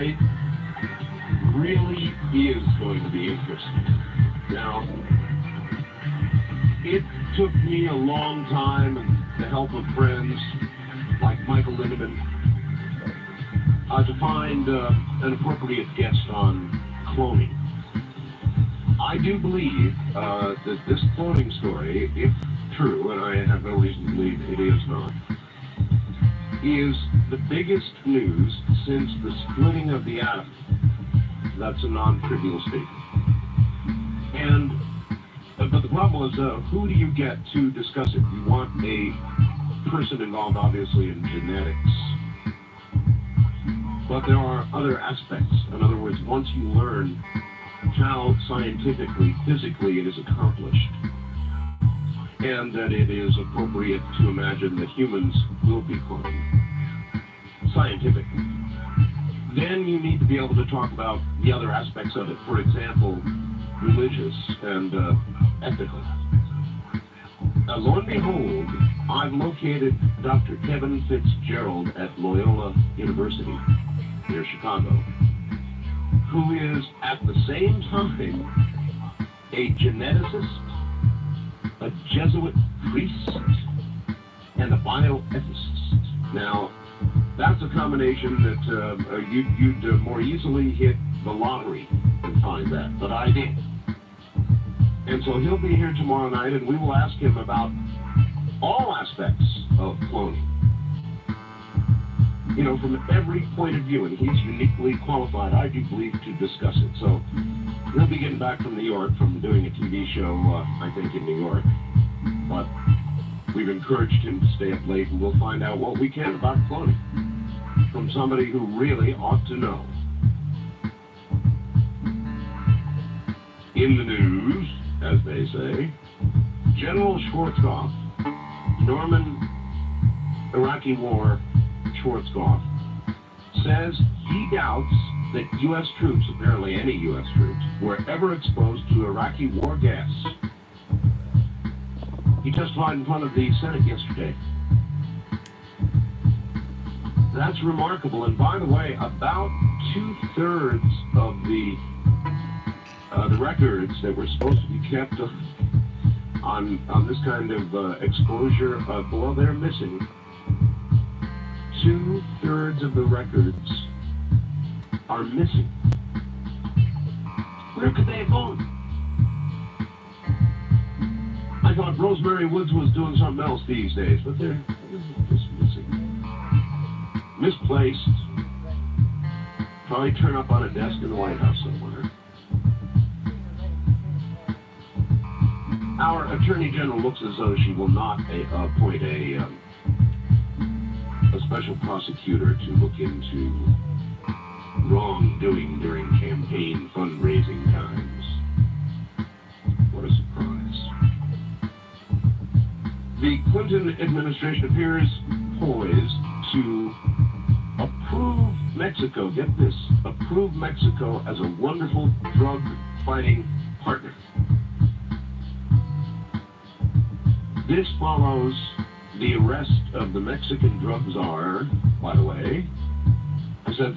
It really is going to be interesting. Now, it took me a long time and the help of friends like Michael Lindemann to find an appropriate guest on cloning. I do believe that this cloning story, if true, and I have no reason to believe it is not, is the biggest news since the splitting of the atom. That's a non-trivial statement. And but the problem is, who do you get to discuss it? You want a person involved, obviously, in genetics. But there are other aspects. In other words, once you learn how scientifically, physically it is accomplished, and that it is appropriate to imagine that humans will be cloned scientifically, then you need to be able to talk about the other aspects of it. For example, religious and ethical. Lo and behold, I've located Dr. Kevin Fitzgerald at Loyola University near Chicago, who is at the same time a geneticist, a Jesuit priest, and a bioethicist. Now, that's a combination that you'd more easily hit the lottery and find that, but I did. And so he'll be here tomorrow night, and we will ask him about all aspects of cloning. You know, from every point of view, and he's uniquely qualified, I do believe, to discuss it. So he'll be getting back from New York from doing a TV show, I think, in New York. But we've encouraged him to stay up late, and we'll find out what we can about cloning from somebody who really ought to know. In the news, as they say, General Schwarzkopf, Norman Iraqi War Schwarzkopf, says he doubts that U.S. troops, apparently any U.S. troops, were ever exposed to Iraqi war gas. He testified in front of the Senate yesterday. That's remarkable. And by the way, about 2/3 of the records that were supposed to be kept on this kind of exposure, well, they're missing. 2/3 of the records are missing. Where could they have gone? I thought Rosemary Woods was doing something else these days, but they're just missing. Misplaced. Probably turn up on a desk in the White House somewhere. Our Attorney General looks as though she will not appoint a special prosecutor to look into wrongdoing during campaign fundraising times. What a surprise. The Clinton administration appears poised to approve Mexico, get this, approve Mexico as a wonderful drug-fighting partner. This follows the arrest of the Mexican drug czar, by the way. I said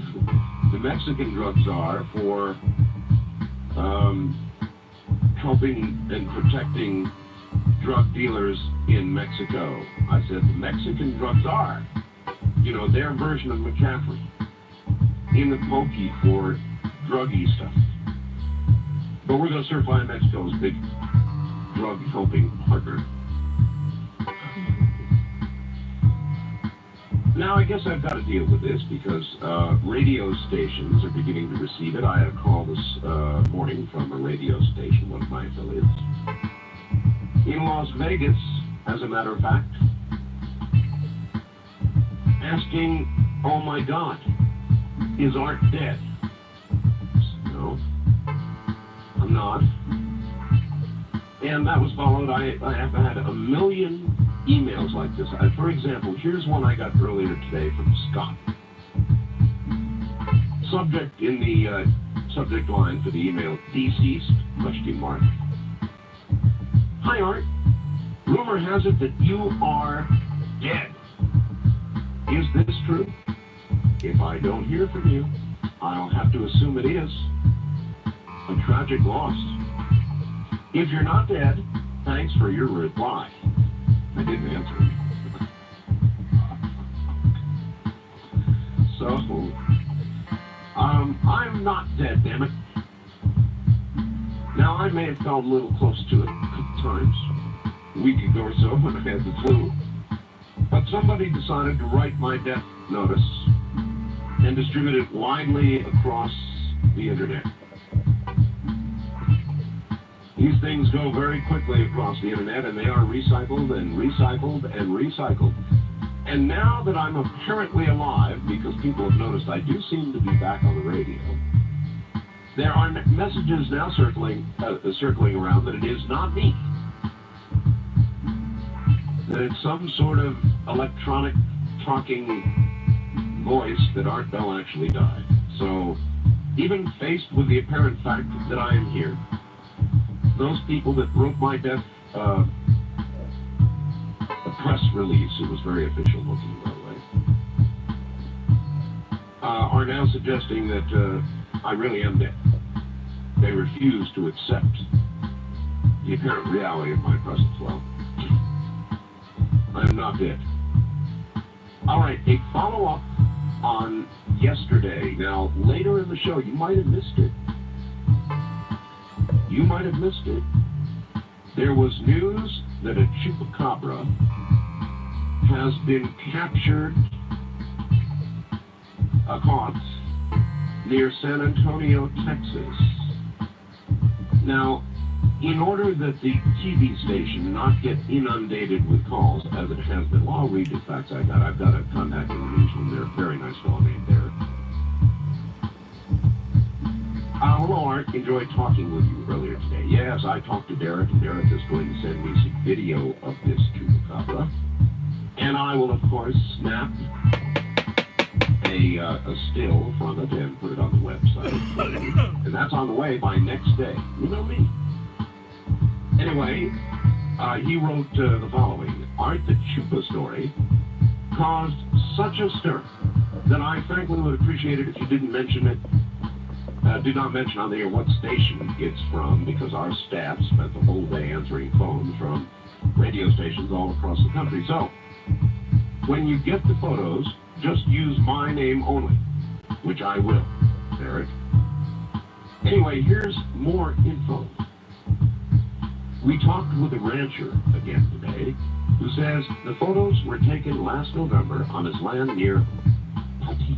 the Mexican drug czar for helping and protecting drug dealers in Mexico. I said the Mexican drug czar, you know, their version of McCaffrey, in the pokey for druggy stuff. But we're going to certify Mexico's big drug helping partner. Now, I guess I've got to deal with this because radio stations are beginning to receive it. I had a call this morning from a radio station, one of my affiliates, in Las Vegas, as a matter of fact, asking, oh my God, is Art dead? No, I'm not. And that was followed, I have had a million emails like this. For example, here's one I got earlier today from Scott. Subject in the subject line for the email, deceased, question mark. Hi Art, rumor has it that you are dead. Is this true? If I don't hear from you, I'll have to assume it is a tragic loss. If you're not dead, thanks for your reply. I didn't answer. So, I'm not dead, damn it. Now, I may have felt a little close to it at times, a week ago or so when I had the flu, but somebody decided to write my death notice and distribute it widely across the internet. These things go very quickly across the internet, and they are recycled and recycled and recycled. And now that I'm apparently alive, because people have noticed I do seem to be back on the radio, there are messages now circling around that it is not me. That it's some sort of electronic talking voice that Art Bell actually died. So, even faced with the apparent fact that I am here, those people that wrote my death a press release, it was very official looking, by the way, are now suggesting that I really am dead. They refuse to accept the apparent reality of my presence. Well, I am not dead. All right, a follow-up on yesterday. Now, later in the show, you might have missed it. You might have missed it. There was news that a chupacabra has been captured, caught, near San Antonio, Texas. Now, in order that the TV station not get inundated with calls, as it has been, well, I'll read the facts I got. I've got a contact in the newsroom there, a very nice fellow named Derek. Hello, Art. Enjoyed talking with you earlier today. Yes, I talked to Derek, and Derek is going to send me some video of this chupacabra. And I will, of course, snap a still from it and put it on the website. And that's on the way by next day. You know me. Anyway, he wrote the following. Art, the Chupa story caused such a stir that I frankly would appreciate it if you didn't mention it. Did not mention on the air what station it's from, because our staff spent the whole day answering phones from radio stations all across the country. So, when you get the photos, just use my name only, which I will, Derek. Anyway, here's more info. We talked with a rancher again today, who says the photos were taken last November on his land near Petite,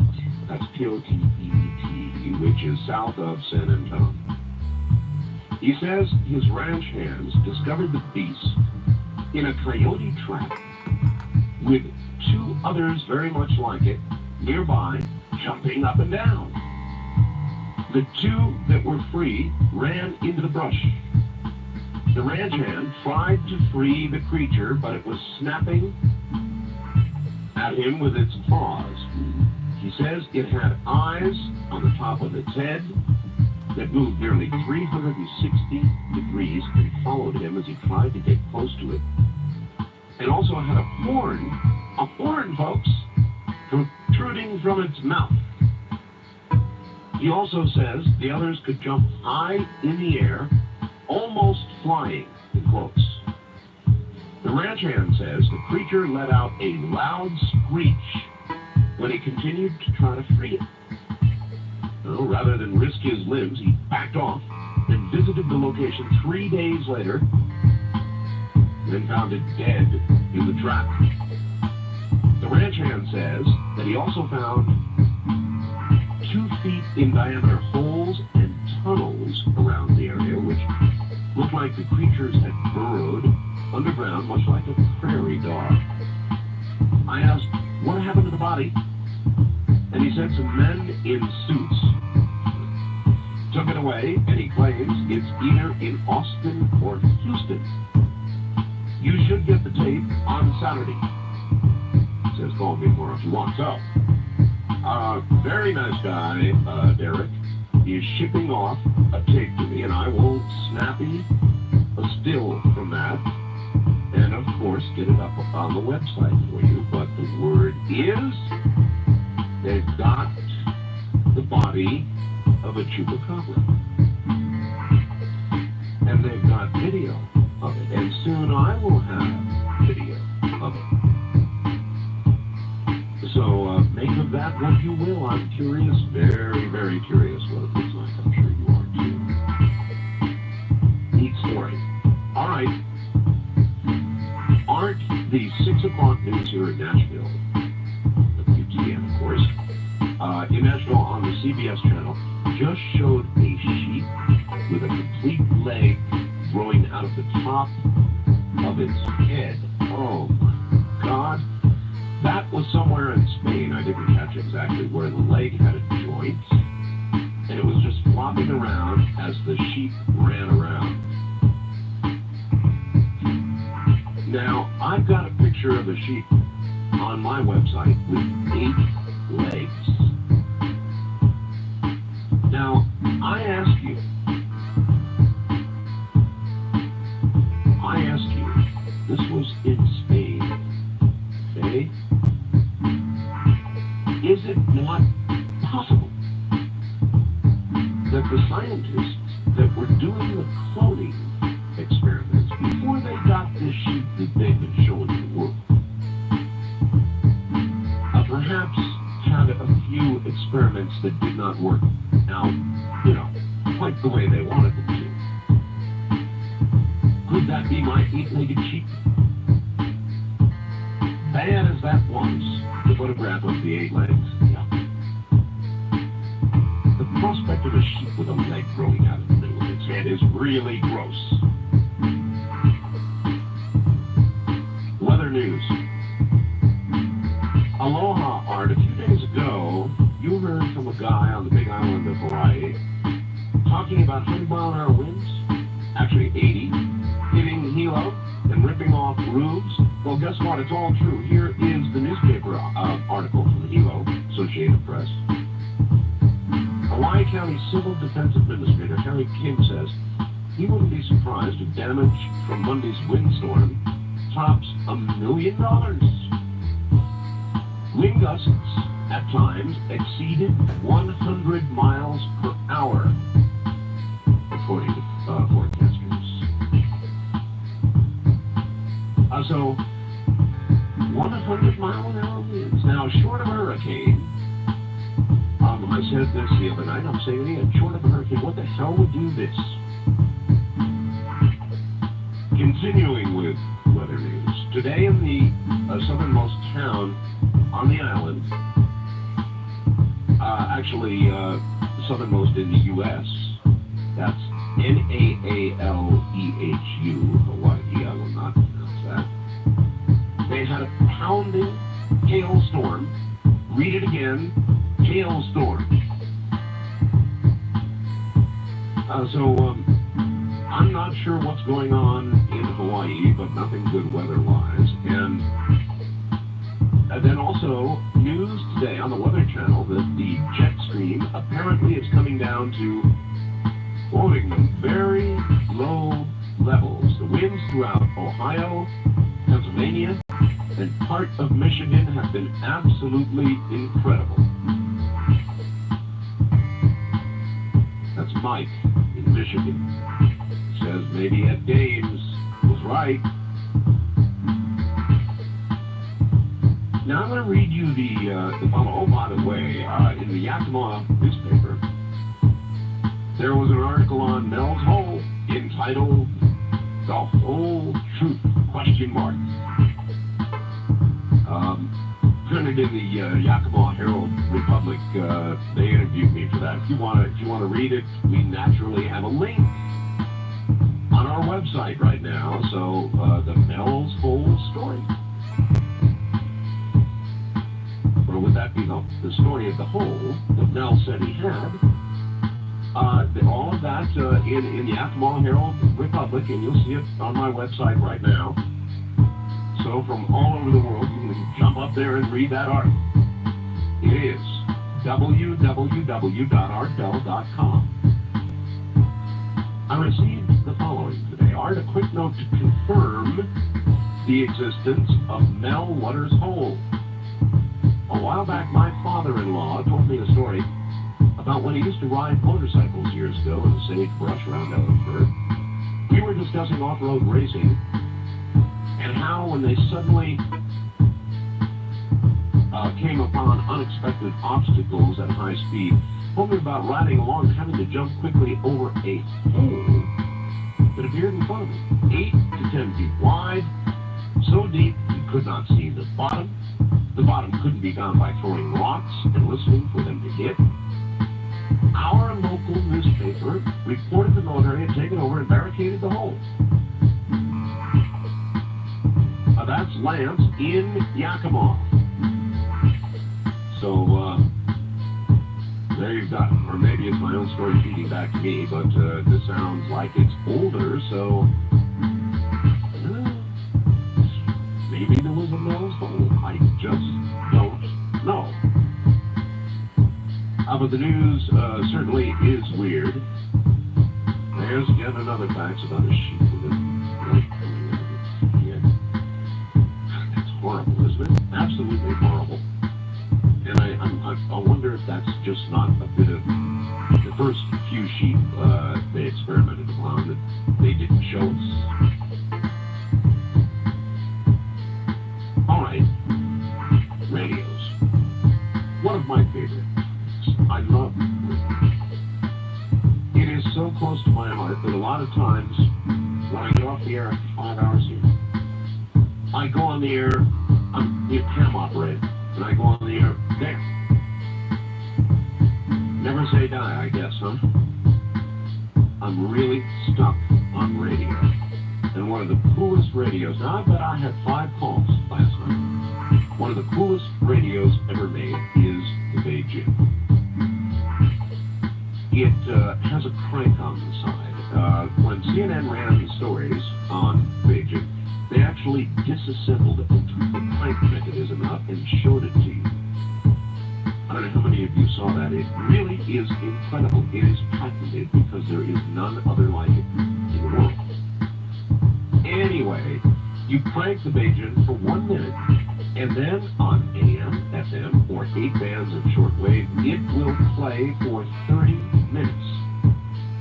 that's P-O-T-E-T, which is south of San Antonio. He says his ranch hands discovered the beast in a coyote trap with two others very much like it nearby, jumping up and down. The two that were free ran into the brush. The ranch hand tried to free the creature, but it was snapping at him with its claws. He says it had eyes on the top of its head that moved nearly 360 degrees and followed him as he tried to get close to it. It also had a horn, folks, protruding from its mouth. He also says the others could jump high in the air, almost flying, in quotes. The ranch hand says the creature let out a loud screech when he continued to try to free it. So, rather than risk his limbs, he backed off and visited the location 3 days later, then found it dead in the trap. The ranch hand says that he also found 2 feet in diameter holes and tunnels around the area, which looked like the creatures had burrowed underground, much like a prairie dog. I asked, what happened to the body? And he said some men in suits took it away, and he claims it's either in Austin or Houston. You should get the tape on Saturday. He says, call me more if you want. So, very nice guy, Derek. He is shipping off a tape to me, and I will snappy a still from that, and of course get it up on the website for you. But the word is, they've got the body of a chupacabra. And they've got video of it, and soon I will have video of it. So make of that what you will. I'm curious, very, very curious what it looks like. I'm sure you are too. Neat story. All right. Aren't the 6 o'clock news here in Nashville, the WTN, of course, in Nashville on the CBS channel, just showed a sheep with a complete leg growing out of the top of its head. Oh my God. That was somewhere in Spain. I didn't catch exactly where the leg had a joint, and it was just flopping around as the sheep ran around. Now, I've got a picture of a sheep on my website with 8 legs. Now, I ask you, this was in Spain, okay? Is it not possible that the scientists that were doing the cloning experiments before they got this sheep that they've been showing the world, perhaps had a few experiments that did not work out, quite the way they wanted them to? Could that be my 8-legged sheep? Bad as that was, the photograph of the 8 legs, yeah. The prospect of a sheep with a leg growing out of the middle of its head is really gross. Weather news. Aloha Art, a few days ago, you heard from a guy on the Big Island of Hawaii talking about 100-mile-an-hour winds, actually 80, hitting Hilo and ripping off roofs. Well, guess what? It's all true. Here is the newspaper article from Hilo, Associated Press. Hawaii County Civil Defense Administrator Harry King says he wouldn't be surprised if damage from Monday's windstorm tops $1 million. Wind gusts at times exceeded 100 miles per hour, according to forecasters. So, 100-mile-an-hour winds. Now, short of a hurricane, I said this the other night, I'm saying it again, short of a hurricane, what the hell would do this? Continuing with weather news. Today in the southernmost town on the island, southernmost in the U.S., that's N-A-A-L-E-H-U, Hawaii, I will not pronounce that. They had a pounding hailstorm. Read it again, hailstorm. I'm not sure what's going on in Hawaii, but nothing good weather-wise. And then also, news today on the Weather Channel that the jet stream apparently is coming down to, quoting them, very low levels. The winds throughout Ohio, Pennsylvania, and part of Michigan have been absolutely incredible. That's Mike in Michigan. Says maybe Ed Dames was right. Now I'm going to read you the follow. Oh, by the way, in the Yakima newspaper, there was an article on Mel's Hole entitled "The Whole Truth?" Printed in the Yakima Herald Republic. They interviewed me for that. If you want to read it, we naturally have a link on our website right now. So the Mel's Hole story. Or would that be the story of the hole that Mel said he had? All of that in the Yakima Herald Republic, and you'll see it on my website right now. So from all over the world, you can jump up there and read that article. It is www.artbell.com. I received the following today. Art, a quick note to confirm the existence of Mel Waters Hole. A while back, my father-in-law told me a story about when he used to ride motorcycles years ago in the sagebrush around Ellensburg. We were discussing off-road racing and how when they suddenly came upon unexpected obstacles at high speed, told me about riding along having to jump quickly over a hole that appeared in front of him, 8 to 10 feet wide, so deep he could not see the bottom. The bottom couldn't be gone by throwing rocks and listening for them to hit. Our local newspaper reported the military had taken over and barricaded the hole. That's Lance in Yakima. So, there you've got it. Or maybe it's my own story feeding back to me, but this sounds like it's older, so maybe there was a Mel's hole. I just don't know. But the news certainly is weird. There's again another fact about a sheep with a light coming out of its head. That's horrible, isn't it? Absolutely horrible. And I wonder if that's just not a bit of the first few sheep they experimented upon that they didn't show us. All right, radios. One of my favorites. I love radio. It is so close to my heart that a lot of times when I get off the air after 5 hours here, I go on the air, I'm the cam operator, and I go on the air there. Never say die, I guess, huh? I'm really stuck on radio. And one of the coolest radios, now I bet I had 5 calls last night. One of the coolest radios ever made is the Beijing. It has a crank on the side. When CNN ran the stories on Beijing, they actually disassembled it and took the crank mechanism out and showed it to you. I don't know how many of you saw that. It really is incredible. It is patented because there is none other like it in the world. Anyway, you crank the Beijing for 1 minute, and then on AM, FM, or 8 bands of shortwave, it will play for 30 minutes,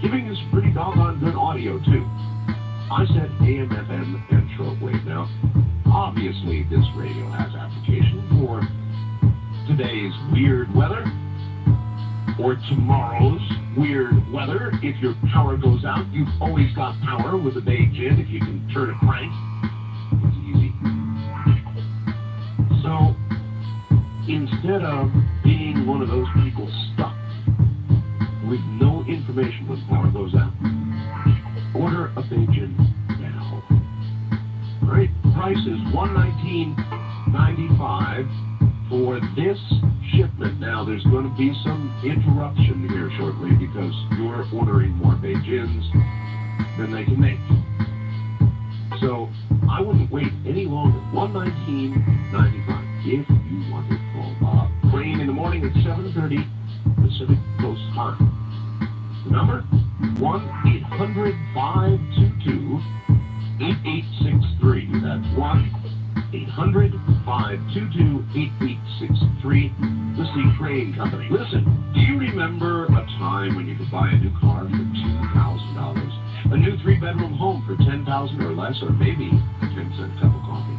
giving us pretty doggone good audio, too. I said AM, FM, and shortwave. Now, obviously, this radio has application for today's weird weather, or tomorrow's weird weather. If your power goes out, you've always got power with a Beijing if you can turn a crank. It's easy. So, instead of being one of those people stuck with no information when power goes out, order a Beijing now. Right? Price is $119.95 for this shipment. Now, there's going to be some interruption here shortly because you're ordering more Beijings than they can make. So, I wouldn't wait any longer. $119.95 if you want it called. Rain in the morning at 7:30 Pacific Coast Time. The number? 1-800-522-8863. That's 1-800-522-8863. The Sea Crane Company. Listen, do you remember a time when you could buy a new car for $2,000? A new 3-bedroom home for $10,000 or less, or maybe a 10-cent cup of coffee?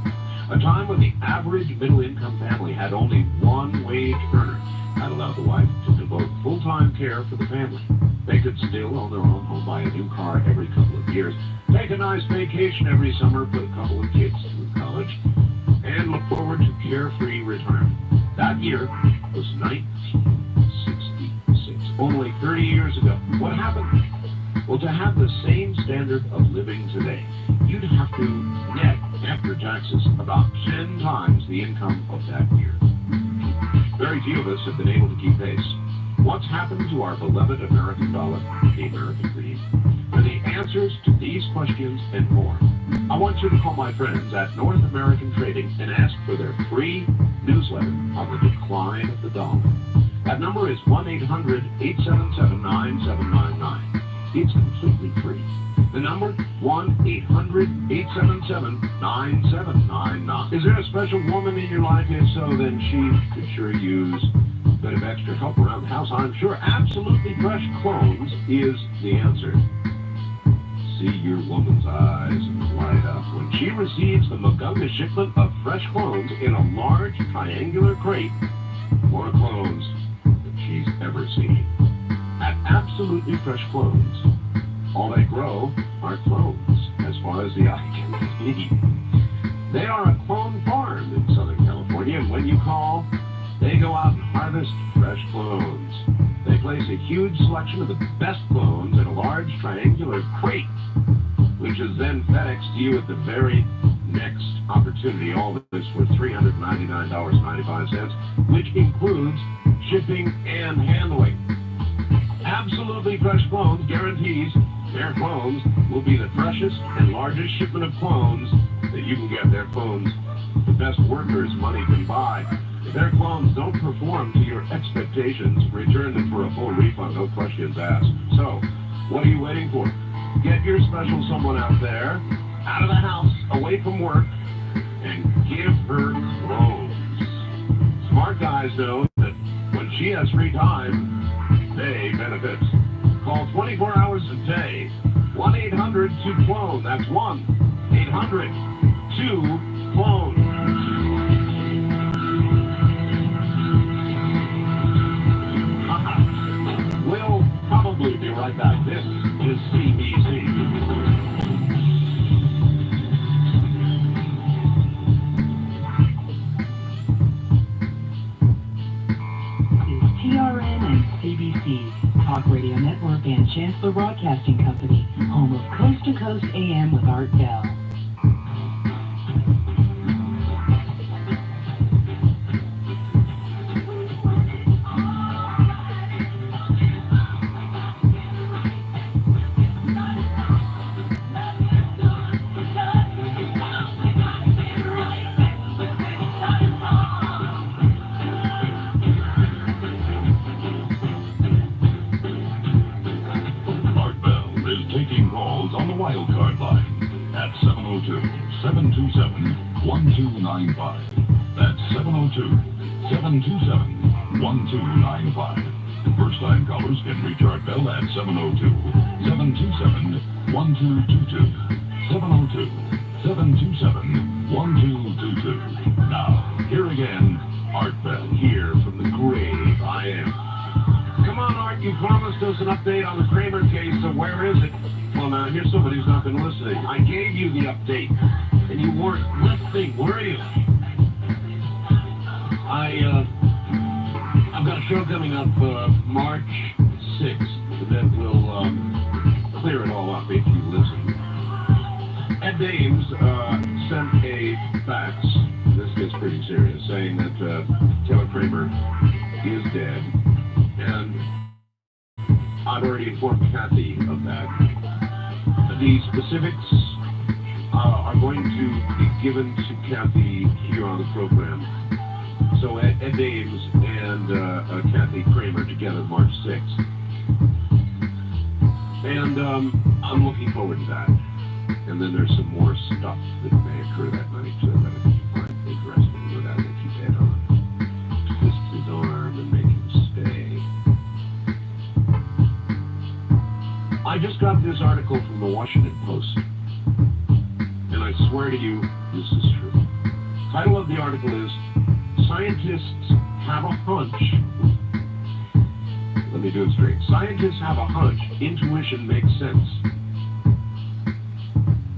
A time when the average middle-income family had only one wage earner. That allowed the wife to devote full-time care for the family. They could still own their own home, buy a new car every couple of years, take a nice vacation every summer, put a couple of kids through college, and look forward to carefree retirement. That year was 1966, only 30 years ago. What happened? Well, to have the same standard of living today, you'd have to net after taxes about 10 times the income of that year. Very few of us have been able to keep pace. What's happened to our beloved American dollar, the American dream? For the answers to these questions and more, I want you to call my friends at North American Trading and ask for their free newsletter on the decline of the dollar. That number is 1-800-877-9799. It's completely free. The number, 1-800-877-9799. Is there a special woman in your life? If so, then she could sure use bit of extra help around the house, I'm sure Absolutely Fresh Clones is the answer. See your woman's eyes light up when she receives the Magunga shipment of fresh clones in a large triangular crate. More clones than she's ever seen. At Absolutely Fresh Clones, all they grow are clones as far as the eye can see. They are a clone farm in Southern California, and when you call, they go out and harvest fresh clones. They place a huge selection of the best clones in a large triangular crate, which is then FedExed to you at the very next opportunity. All this for $399.95, which includes shipping and handling. Absolutely Fresh Clones guarantees their clones will be the freshest and largest shipment of clones that you can get. Their clones, the best workers money can buy. If their clones don't perform to your expectations, return them for a full refund, no questions asked. So, what are you waiting for? Get your special someone out there, out of the house, away from work, and give her clones. Smart guys know that when she has free time, they benefit. Call 24 hours a day. 1-800-2-CLONE. That's 1-800-2-CLONE. We'll probably be right back. This is CBC. TRN and CBC, Talk Radio Network and Chancellor Broadcasting Company, home of Coast to Coast AM with Art Bell. Wildcard line at 702-727-1295. That's 702-727-1295. First-time callers can reach Art Bell at 702-727-1222. 702-727-1222. Now, here again, Art Bell, here from the grave I am. Come on, Art, you promised us an update on the Kramer case, so where is it? Well, now, here's somebody who's not been listening. I gave you the update, and you weren't listening, were you? I've got a show coming up March 6th that will clear it all up if you listen. Ed Dames sent a fax, this gets pretty serious, saying that Taylor Kramer is dead, and I've already informed Kathy of that. The specifics are going to be given to Kathy here on the program. So Ed Dames and Kathy Kramer together March 6th. And I'm looking forward to that. And then there's some more stuff that may occur that night that I find interesting. You know, that they keep Ed on, twist his arm and make him stay. I just got this article from the Washington Post, and I swear to you, this is true. The title of the article is, Scientists Have a Hunch. Let me do it straight. Scientists have a hunch. Intuition makes sense.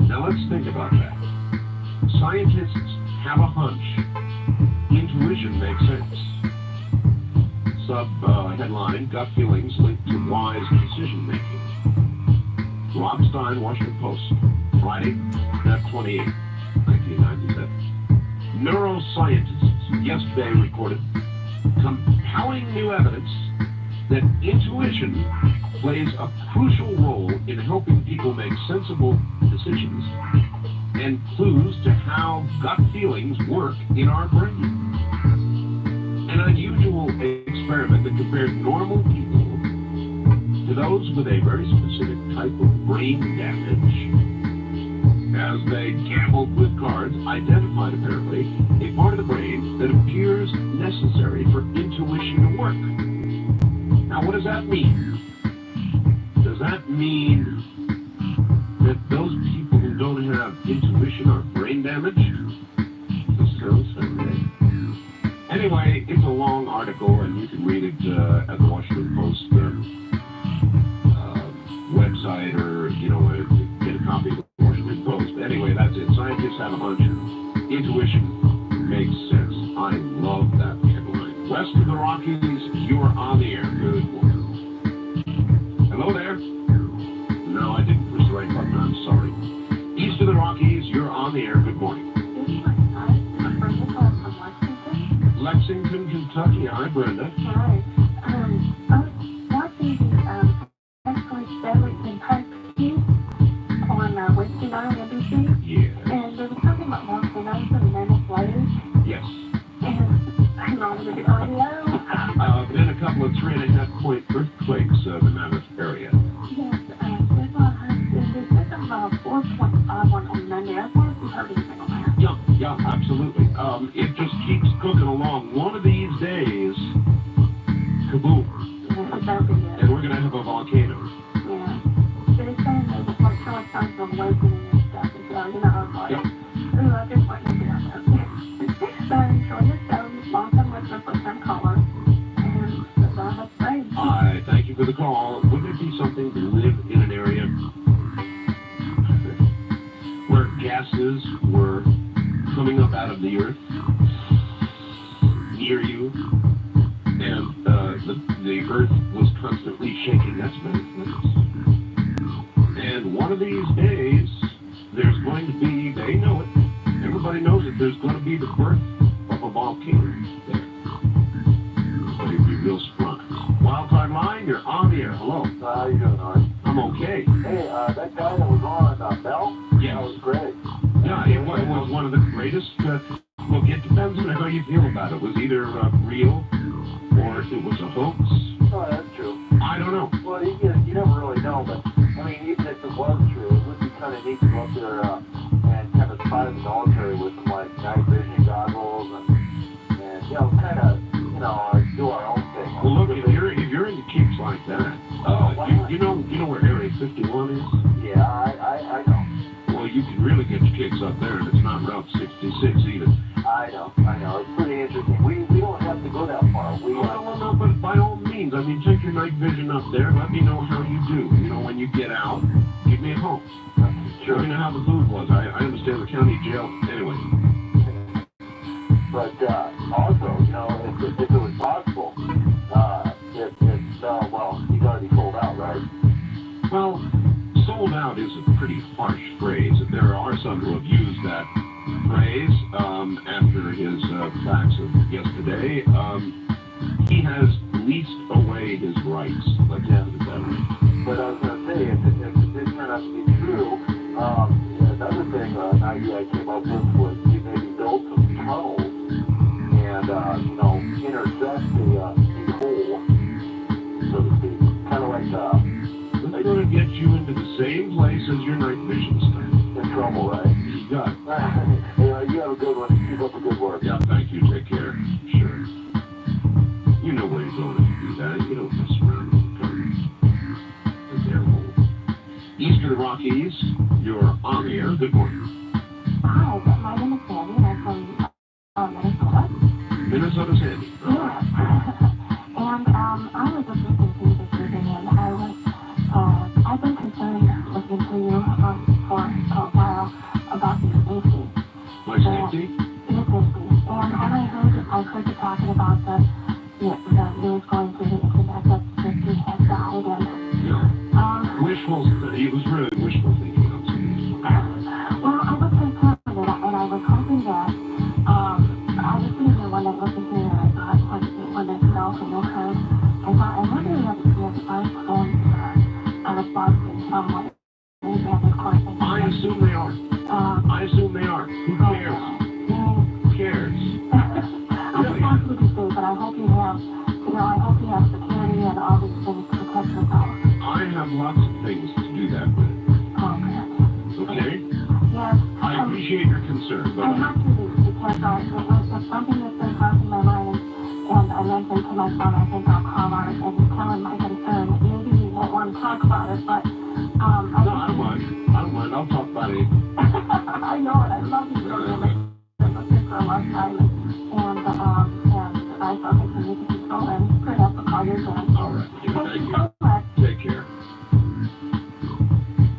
Now let's think about that. Scientists have a hunch. Intuition makes sense. Headline, gut feelings linked to wise decision making. Rob Stein, Washington Post, Friday, Feb 28, 1997. Neuroscientists yesterday recorded compelling new evidence that intuition plays a crucial role in helping people make sensible decisions and clues to how gut feelings work in our brain. An unusual experiment that compares normal people to those with a very specific type of brain damage as they gambled with cards, identified apparently a part of the brain that appears necessary for intuition to work. Now, what does that mean? Does that mean that those people who don't have intuition are brain damaged? Anyway, it's a long article, and you can read it at the Washington Post website, or, get a copy of the Washington Post. Anyway, that's it. Scientists have a hunch. Intuition makes sense. I love that headline. West of the Rockies, you're on the air. Good morning. Hello there. No, I didn't push the right button. I'm sorry. East of the Rockies, you're on the air. Good morning. Lexington, Kentucky. Hi, Brenda. Hi. I was watching the Excellent Beverage and Pipe on Wednesday night on NBC. Yeah. And they were talking about volcanoes and mammoth layers. Yes. And I'm on the audio. Been a couple of 3.5-point earthquakes in the Mammoth area. Yes, there's about 4.5 on Monday. I wonder if you heard anything on that. Yeah, absolutely. It just keeps cooking along. One of these days, kaboom. Yeah, it's over yet. And we're going to have a volcano. Yeah. They're saying that it's like showing signs of awakening and stuff. And so, I was like, ooh, I just want to be on that. But I enjoy your show. Long-time listener, first-time caller. And so that's great. I thank you for the call. Wouldn't it be something to live in an area where gases were coming up out of the earth near you, and the earth was constantly shaking? That's very nice. And one of these days, there's going to be, they know it, everybody knows it, there's going to be the birth of a volcano there. But it'd be real surprise. Wildcard line, you're on the air. Hello. How you doing, Art? I'm okay. Hey, that guy that was on Bell? Yes. That was great. Yeah, it was one of the greatest. Look, it depends on how you feel about it. It was either real or it was a hoax. Oh, that's true. I don't know. Well, you never really know, but, I mean, even if it was true, it would be kind of neat to go up there and kind of spy the military with some, like, night vision goggles and kind of, do our own thing. Well, look, if you're into kicks like that, you know where Area 51 is? Yeah, I know. Well, you can really get your kicks up there, and it's not Route 66 either. I know. It's pretty interesting. We don't have to go that far. No, but by all means, I mean, take your night vision up there. Let me know how you do. When you get out, give me a call. Sure. Let me know how the food was. I understand the county jail. Anyway. But also, if it was possible, he's already sold out, right? Well, sold out is a pretty harsh phrase. There are some who have used that phrase after his facts of yesterday. He has leased away his rights. Let's put it that way. But I was going to say, if it did turn out to be true, another thing an idea I came up with was to maybe build some tunnels and, intersect the hole, so to speak. Kind of like It's going to get you into the same place as your night vision stuff. in trouble, right? You got it. You have a good one. Keep up the good work. Yeah, thank you. Take care. Sure. You know where you're going if you do that. You don't mess around with the air hole. East of the Rockies, you're on the air. Good morning. Hi, my name is Sandy, and I'm from Minnesota. Minnesota's Sandy. Yeah. And I was listening to you this evening, and I've been concerned listening to you for a while about your safety. My safety? Your safety. And I've heard you talking about the news going through the internet that 50 had died, and It was really wishful thinking on some of these. well, I was concerned, and I was hoping that I was sitting there when I listened to your when it fell from your head. I thought, I wonder if our phones are responsive in some way. Maybe on the course. I assume they are. Who cares? Who cares? I just want you to say, but I hope you have, I hope you have security and all these things to protect yourself. I have lots of things to do that with. Oh, good. Okay? Yes, sir. I have to leave because it's something that's been crossing my mind, and I mentioned to my son, I think I'll call Art and tell him my concern. Maybe he won't want to talk about it, but No, I don't mind. I don't mind. I'll talk about it. I know it. I love you so much. I've been listening for a long time, and I thought I could make a control and put up a call your dad. All right. Thank Thank you you. so much. Take care.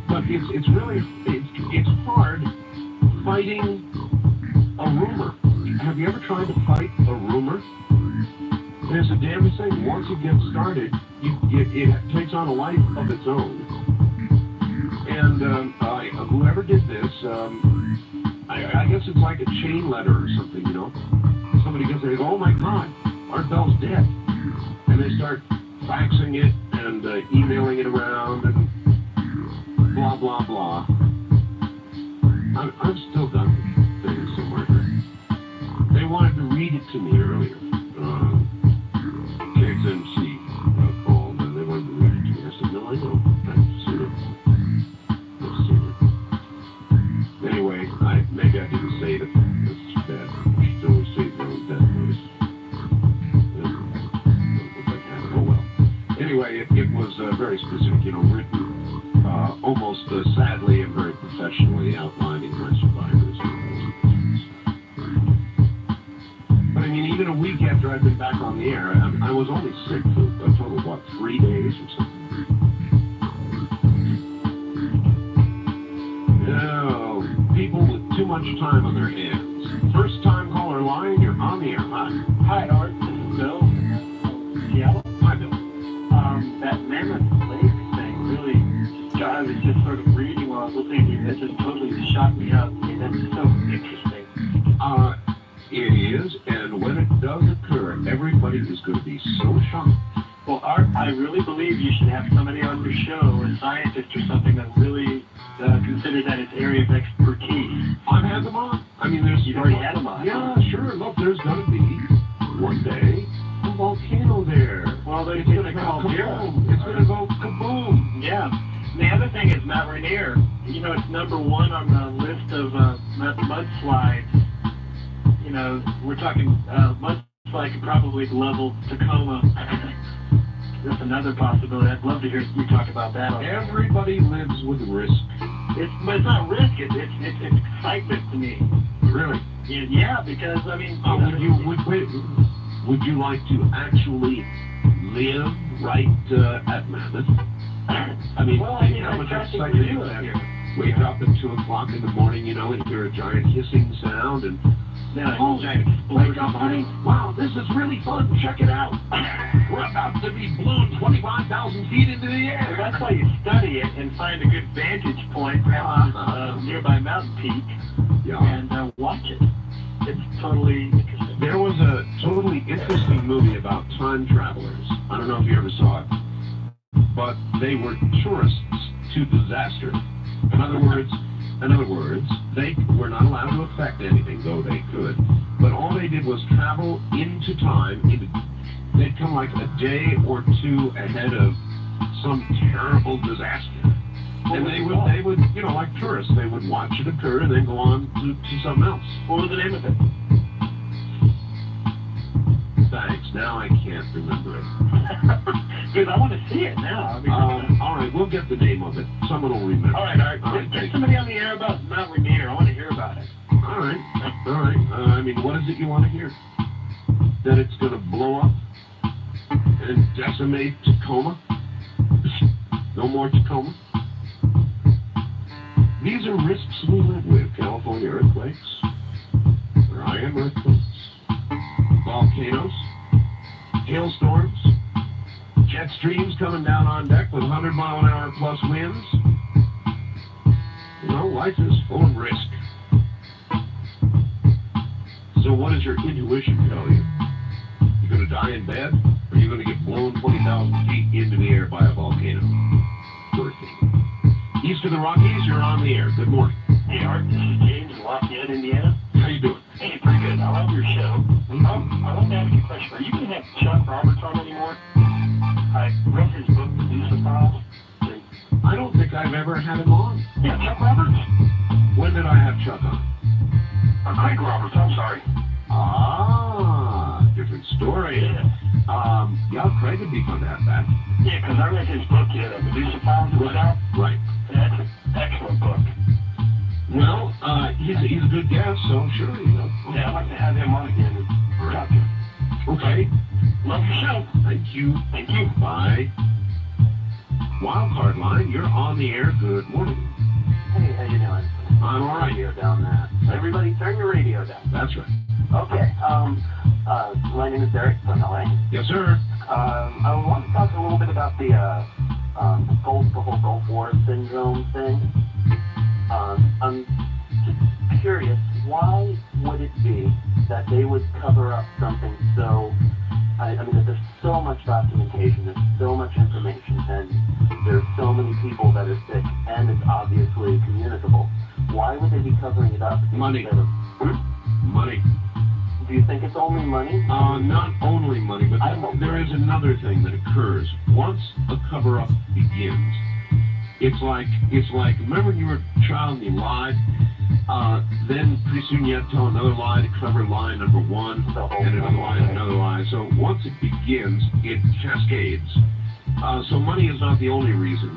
But it's really it's hard fighting a rumor. Have you ever tried to fight a rumor? There's a damn thing. Once it gets started, it takes on a life of its own. And whoever did this, I guess it's like a chain letter or something, you know. Somebody gets there, oh my God, Art Bell's dead, and they start faxing it and emailing it around and blah blah blah. I've still got the thing somewhere here. They wanted to read it to me earlier. KXMC called and they wanted to read it to me. I said, no, I know. I've seen it. Anyway, maybe I didn't say it. That's bad. You should always say your own death notice. Oh well. Anyway, it was very specific, you know, written almost sadly and very professionally outlining my survivors. But I mean, even a week after I'd been back on the air, I was only sick for a total of, what, 3 days or something? No, people with too much time on their hands. First time caller line, you're on the air. Hi, Art. This is Bill from Seattle. Hi, Bill. That Mammoth Lake thing really, I was just sort of reading while I was listening to you. That just totally shot me up. I mean, that's so interesting. It is, and when it does occur, everybody is going to be so shocked. Well, Art, I really believe you should have somebody on your show, a scientist or something that really considers that its area of expertise. I've had them on. I mean, You've already had them on. Yeah, sure. Look, there's going to be one day a volcano there. Well, It's going to call kaboom. It's going to go kaboom. Yeah. And the other thing is Mount Rainier. You know, it's #1 on the list of mudslides. You know, we're talking mudslide could probably level Tacoma. That's another possibility. I'd love to hear you talk about that. Everybody lives with risk. But it's not risk. It's excitement to me. Really? Yeah, because I mean, would you like to actually live right at Mammoth? I mean, how much excitement you have. Wake up at 2 o'clock in the morning, you know, and hear a giant hissing sound, and giant wake up, honey! Wow, this is really fun. Check it out. We're about to be blown 25,000 feet into the air. That's why you study it and find a good vantage point, perhaps nearby mountain peak, and watch it. It's totally interesting. There was a totally interesting movie about time travelers. I don't know if you ever saw it, but they were tourists to disaster. In other words, they were not allowed to affect anything, though they could. But all they did was travel into time. They'd come like a day or two ahead of some terrible disaster. And they would, you know, like tourists, they would watch it occur and then go on to something else. What was the name of it? Thanks. Now I can't remember it. Because I want to see it now. I mean, all right, we'll get the name of it. Someone will remember. All right. Get somebody on the air about Mount Rainier. I want to hear about it. All right. I mean, what is it you want to hear? That it's going to blow up and decimate Tacoma? No more Tacoma? These are risks we live with. California earthquakes, Ryan earthquakes, volcanoes, hailstorms, jet streams coming down on deck with 100-mile-an-hour plus winds. You know, life is full of risk. So what does your intuition tell you? You're going to die in bed, or you're going to get blown 20,000 feet into the air by a volcano? Birthing. East of the Rockies, you're on the air. Good morning. Hey, Art, this is James in Lafayette, Indiana. How you doing? Hey, pretty good. I love your show. I want to ask you a question. Are you going to have Chuck Roberts on anymore? I read his book, Medusa Files. I don't think I've ever had him on. Yeah, Chuck Roberts. When did I have Chuck on? Craig Roberts, I'm sorry. Ah, different story. Yeah, Craig would be fun to have back. Yeah, because I read his book, The Medusa Farms, was out. Right. That's an excellent book. Well, he's a good guest, so sure, Yeah, I'd like to have him on again and talk to him. Okay. Love your show. Thank you. Thank you. Bye. Wildcard line, you're on the air. Good morning. Hey, how you doing? I'm all right. Radio down there. Everybody turn your radio down. That's right. Okay, my name is Derek from LA. Yes, sir. I want to talk a little bit about the whole Gulf War syndrome thing. I'm just curious, why would it be that they would cover up something so, I mean, there's so much documentation, there's so much information, and there's so many people that are sick, and it's obviously communicable. Why would they be covering it up? Money. Instead of, Money. do you think it's only money? Not only money, but there is another thing that occurs. Once a cover-up begins, it's like remember when you were a child and you lied? Then pretty soon you have to tell another lie to cover lie number one, and another lie. So once it begins, it cascades. So money is not the only reason,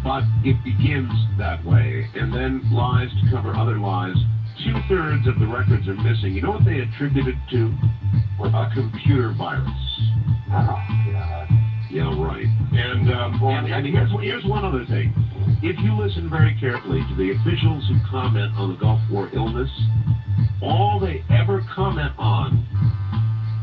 but it begins that way, and then lies to cover other lies. 2/3 of the records are missing. You know what they attribute it to? A computer virus. Oh, God. Yeah, right. And here's one other thing. If you listen very carefully to the officials who comment on the Gulf War illness, all they ever comment on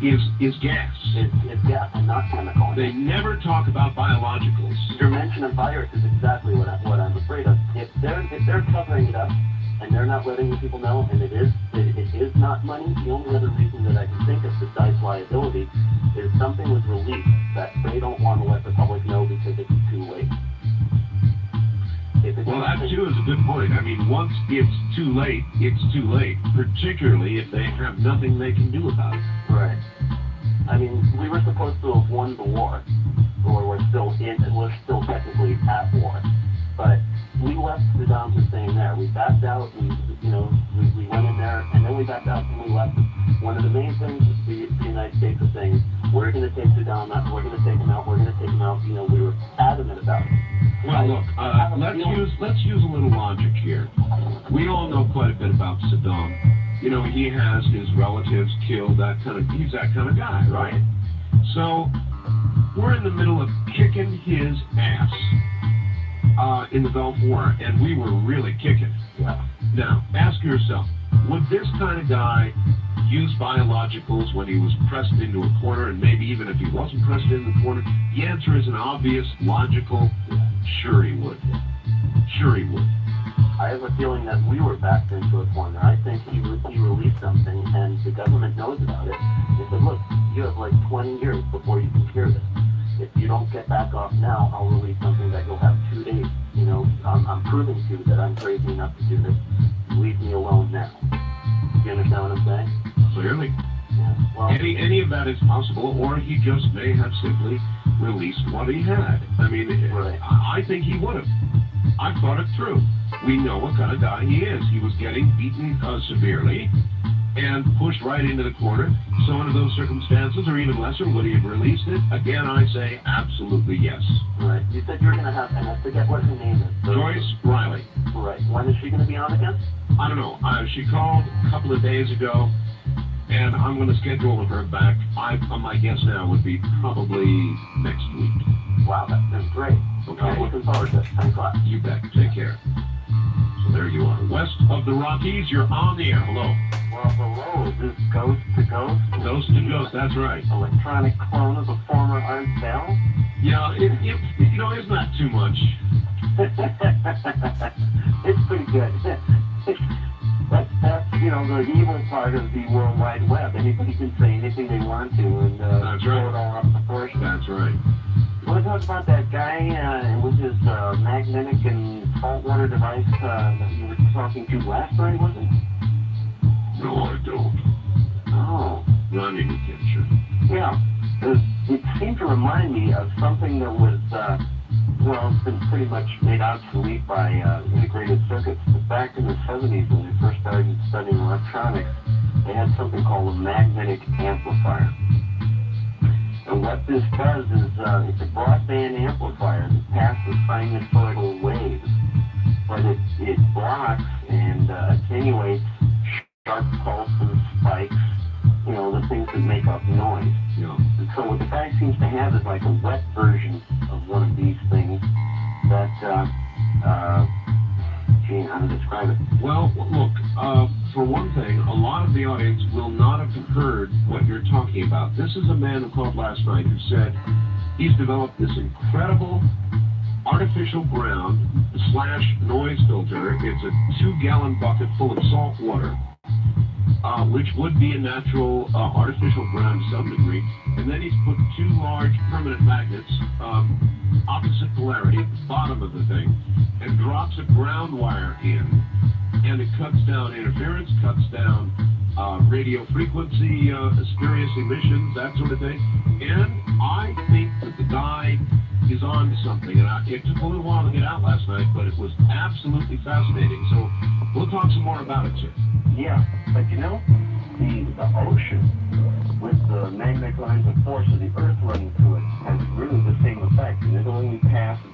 is gas. It's gas and not chemical. They never talk about biologicals. Your mention of virus is exactly what I'm afraid of. If they're covering it up and they're not letting the people know, and it is not money, the only other reason that I can think of besides liability is something was released that they don't want to let the public know because it's too late. Well, that too is a good point. I mean, once it's too late, particularly if they have nothing they can do about it. Right. I mean, we were supposed to have won the war, or we're still technically at war, but we left Saddam Hussein there. We backed out, we went in there, and then we backed out and we left. One of the main things the United States was saying, we're going to take Saddam out, we're going to take him out, we're going to take him out. We were adamant about it. Well, look, let's use a little logic here. We all know quite a bit about Saddam. He has his relatives killed, he's that kind of guy, right? So, we're in the middle of kicking his ass in the Gulf War, and we were really kicking. Yeah. Now, ask yourself, would this kind of guy use biologicals when he was pressed into a corner, and maybe even if he wasn't pressed into the corner? The answer is an obvious, logical, sure he would. Sure he would. I have a feeling that we were backed into a corner. I think he released something, and the government knows about it. They said, look, you have like 20 years before you can cure this. If you don't get back off now, I'll release something that you'll have 2 days. I'm proving to you that I'm crazy enough to do this. Leave me alone now. You understand what I'm saying? Clearly. Yeah. Well, Any of that is possible, or he just may have simply released what he had. I mean, right. I think he would have. I've thought it through. We know what kind of guy he is. He was getting beaten severely and pushed right into the corner. So under those circumstances, or even lesser, would he have released it? Again, I say absolutely yes. Right. You said you were going to have, and I forget what her name is. Joyce Riley. Right. When is she going to be on again? I don't know. She called a couple of days ago, and I'm going to schedule her back. My guess now would be probably next week. Wow, that's great. Okay. I'm looking forward to it. Thanks a lot. You bet. Take care. So there you are. West of the Rockies, you're on the air. Hello. Well, hello. Is this Ghost to Ghost? Ghost to Ghost, that's right. Electronic clone of a former Art Bell? Yeah, it's not too much. It's pretty good. That's the evil part of the World Wide Web. Anybody can say anything they want to and That's blow right. it all up proportion. That's right. You want to talk about that guy with his magnetic and saltwater device that you were talking to last night, was it? No, I don't. Oh. Running picture. Yeah. It seemed to remind me of something that was Well, it's been pretty much made obsolete by integrated circuits. But back in the 70s, when they first started studying electronics, they had something called a magnetic amplifier. And what this does is it's a broadband amplifier that passes sinusoidal waves, but it blocks and attenuates sharp pulses, spikes, you know, the things that make up noise. Yeah. And so what the guy seems to have is like a wet version of one of these things that, gee, how to describe it? Well, look, for one thing, a lot of the audience will not have heard what you're talking about. This is a man who called last night who said he's developed this incredible artificial ground / noise filter. It's a 2-gallon bucket full of salt water, which would be a natural artificial ground to some degree. And then he's put 2 large permanent magnets, opposite polarity, at the bottom of the thing, and drops a ground wire in. And it cuts down interference, cuts down radio frequency, spurious emissions, that sort of thing. And I think that the guy is on to something. And it took a little while to get out last night, but it was absolutely fascinating. So we'll talk some more about it, sir. Yeah, but you know, the ocean, with the magnetic lines of force of the Earth running through it, has really the same effect, and it only passes